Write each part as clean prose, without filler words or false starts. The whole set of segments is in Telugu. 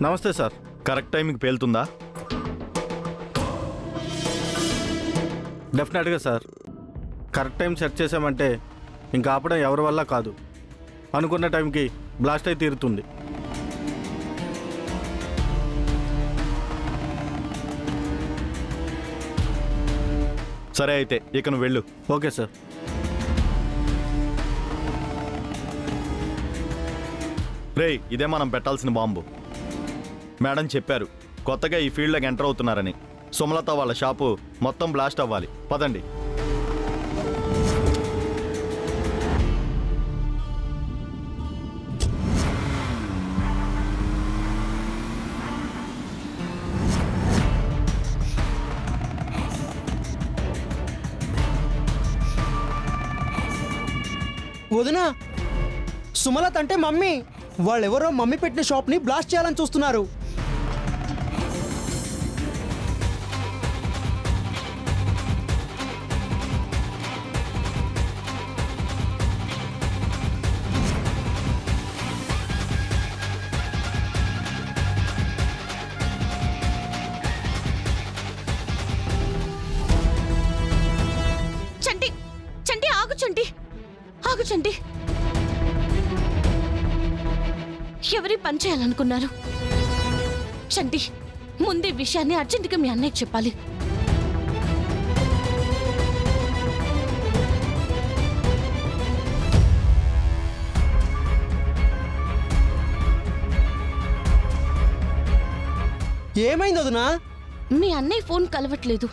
నమస్తే సార్. కరెక్ట్ టైంకి పేలుతుందా? డెఫినెట్గా సార్. కరెక్ట్ టైం సెట్ చేసామంటే ఇంకా ఆపడం ఎవరి వల్ల కాదు. అనుకున్న టైంకి బ్లాస్ట్ అయి తీరుతుంది. సరే అయితే ఇక నువ్వు వెళ్ళు. Okay sir. రేయ్, ఇదే మనం పెట్టాల్సిన బాంబు. మేడం చెప్పారు కొత్తగా ఈ ఫీల్డ్లోకి ఎంటర్ అవుతున్నారని. సుమలత వాళ్ళ షాపు మొత్తం బ్లాస్ట్ అవ్వాలి. పదండి. వదినా, సుమలత అంటే మమ్మీ. వాళ్ళెవరో మమ్మీ పెట్టిన షాప్ని బ్లాస్ట్ చేయాలని చూస్తున్నారు. చంటి, చంటి ఆగు, చంటి ఆగు, చంటి. ఎవరి పని చేయాలనుకున్నారు? చంటి, ముందే విషయాన్ని అర్జెంటుగా మీ అన్నయ్యకి చెప్పాలి. ఏమైంది వదినా? మీ అన్నయ్య ఫోన్ కలవట్లేదు.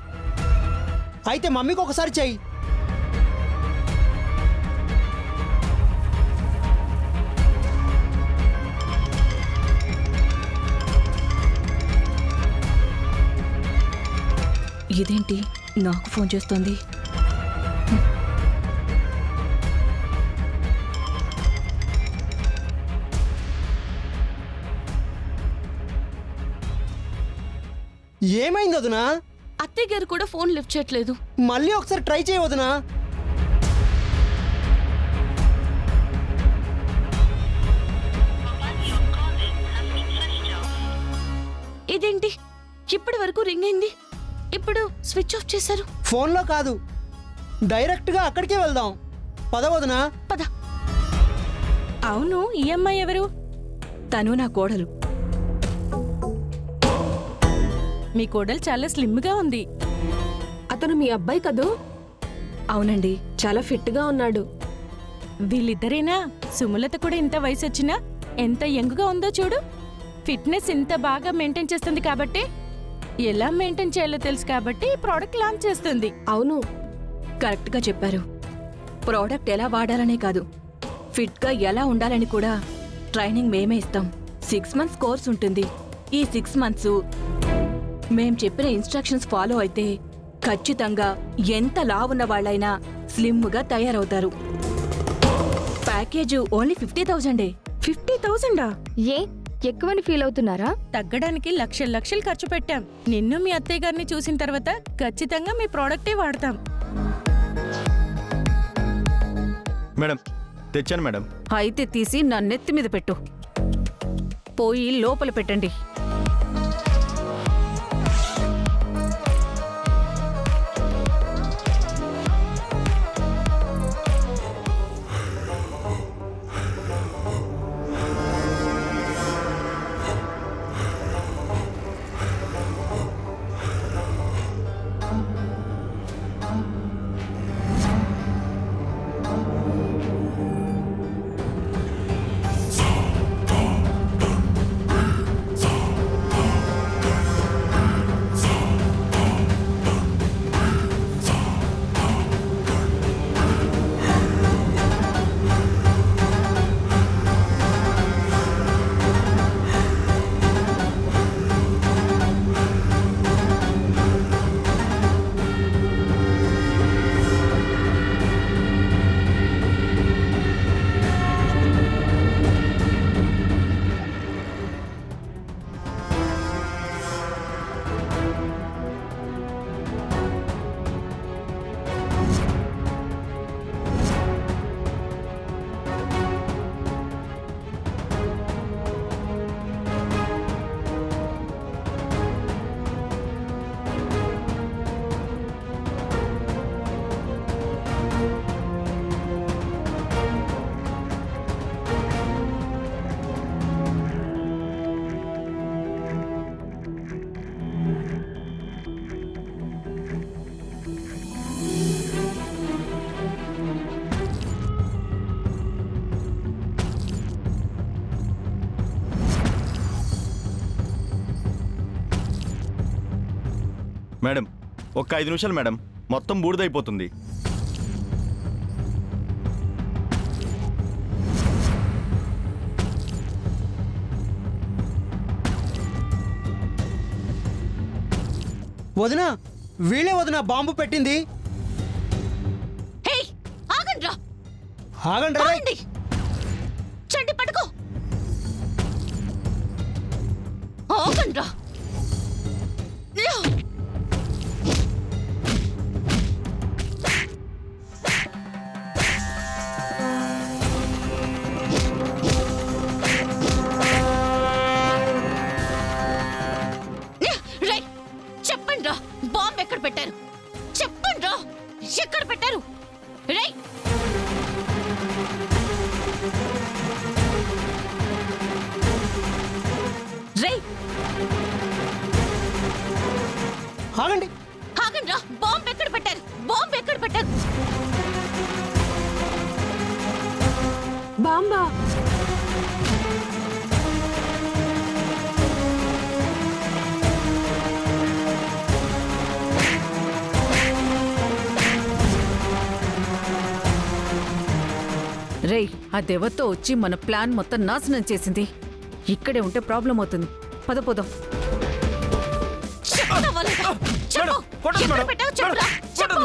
అయితే మమ్మీకి ఒకసారి చెయ్యి. ఇదేంటి నాకు ఫోన్ చేస్తోంది? ఏమైంది వదినా? అత్తయ్య గారు కూడా ఫోన్ లిఫ్ట్ చేయట్లేదు. మళ్ళీ ఒకసారి ట్రై చేయి వదినా. ఇదేంటి ఇప్పటి వరకు రింగ్ అయింది, ఇప్పుడు స్విచ్ ఆఫ్ చేశారు? ఫోన్లో కాదు, డైరెక్ట్గా అక్కడికే వెళ్దాం. పద వదినా. పద. అవును, ఈ అమ్మాయి ఎవరు? తను నా కోడలు. మీ కోడలు చాలా స్లిమ్గా ఉంది. అతను మీ అబ్బాయి కదూ? అవునండి, చాలా ఫిట్గా ఉన్నాడు. వీళ్ళిద్దరేనా? సుమలత కూడా ఇంత వయసు వచ్చినా ఎంత యంగ్గా ఉందో చూడు. ఫిట్నెస్ ఇంత బాగా మెయింటైన్ చేస్తుంది కాబట్టి, ఎలా మెయింటైన్ చేయాలో తెలుసు కాబట్టి ఈ ప్రోడక్ట్ లాంచ్ చేస్తుంది. అవును, కరెక్ట్గా చెప్పారు. ప్రోడక్ట్ ఎలా వాడాలనే కాదు, ఫిట్గా ఎలా ఉండాలని కూడా ట్రైనింగ్ మేమే ఇస్తాం. 6 months కోర్స్ ఉంటుంది. ఈ 6 months మేం చెప్పిన ఇన్స్ట్రక్షన్స్ ఫాలో అయితే ఖచ్చితంగా ఎంత లావున్న వాళ్ళైనా స్లిమ్గా తయారవుతారు. Package only 50,000. 50,000? ఏ ఎక్కువని ఫీల్ అవుతున్నారా? తగ్గడానికి లక్షలు లక్షలు ఖర్చు పెట్టాం. నిన్ను మీ అత్తయ్య గారిని చూసిన తర్వాత ఖచ్చితంగా మీ ప్రోడక్టే వాడతాం. మేడం తెచ్చాను మేడం. అయితే తీసి నా నెత్తి మీద పెట్టు. పోయి లోపల పెట్టండి. మేడం ఒక్క 5 నిమిషాలు మేడం, మొత్తం బూడిదైపోతుంది. వదినా, వీళ్ళే వదినా బాంబు పెట్టింది. హే ఆగండ్రా, ఆగండి రే. ఆగండి. చండి పట్టుకో. ఆగండ్రా. రేయ్, చెప్పండ్రా, బాంబు ఎక్కడ పెట్టారు? చెప్పండ్రా, ఎక్కడ పెట్టారు? రేయ్, రేయ్ ఆగండి. ఆగండ్రా, బాంబు ఎక్కడ పెట్టారు? బాంబు ఎక్కడ పెట్టారు? బాంబా రేయ్, ఆ దెవతో వచ్చి మన ప్లాన్ మొత్తం నాశనం చేసింది. ఇక్కడే ఉంటే ప్రాబ్లం అవుతుంది. పద పోదాం. చెప్పరా వాళ్ళగా? చెప్పు. ఎక్కడ పెట్టావు? చెప్పురా. చెప్పు.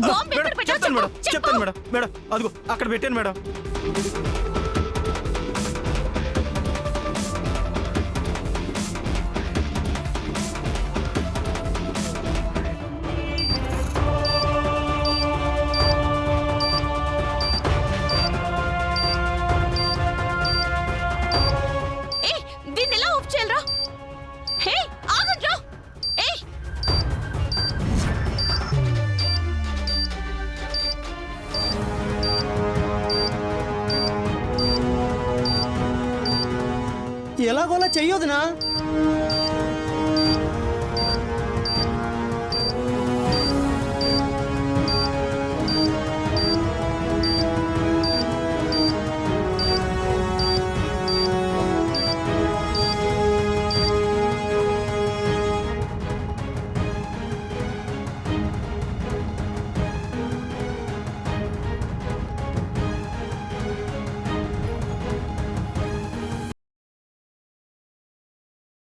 బాంబు ఎక్కడ పెట్టావు? చెప్పు. చెప్తాను మేడం. మేడం అదిగో అక్కడ పెట్టాను మేడం. ఏయ్, దీన్ని ఎలా ఆఫ్ చేయాలరా? హే, ఆగండ్రా. ఏయ్, ఎలాగోలా చెయ్యొదినా.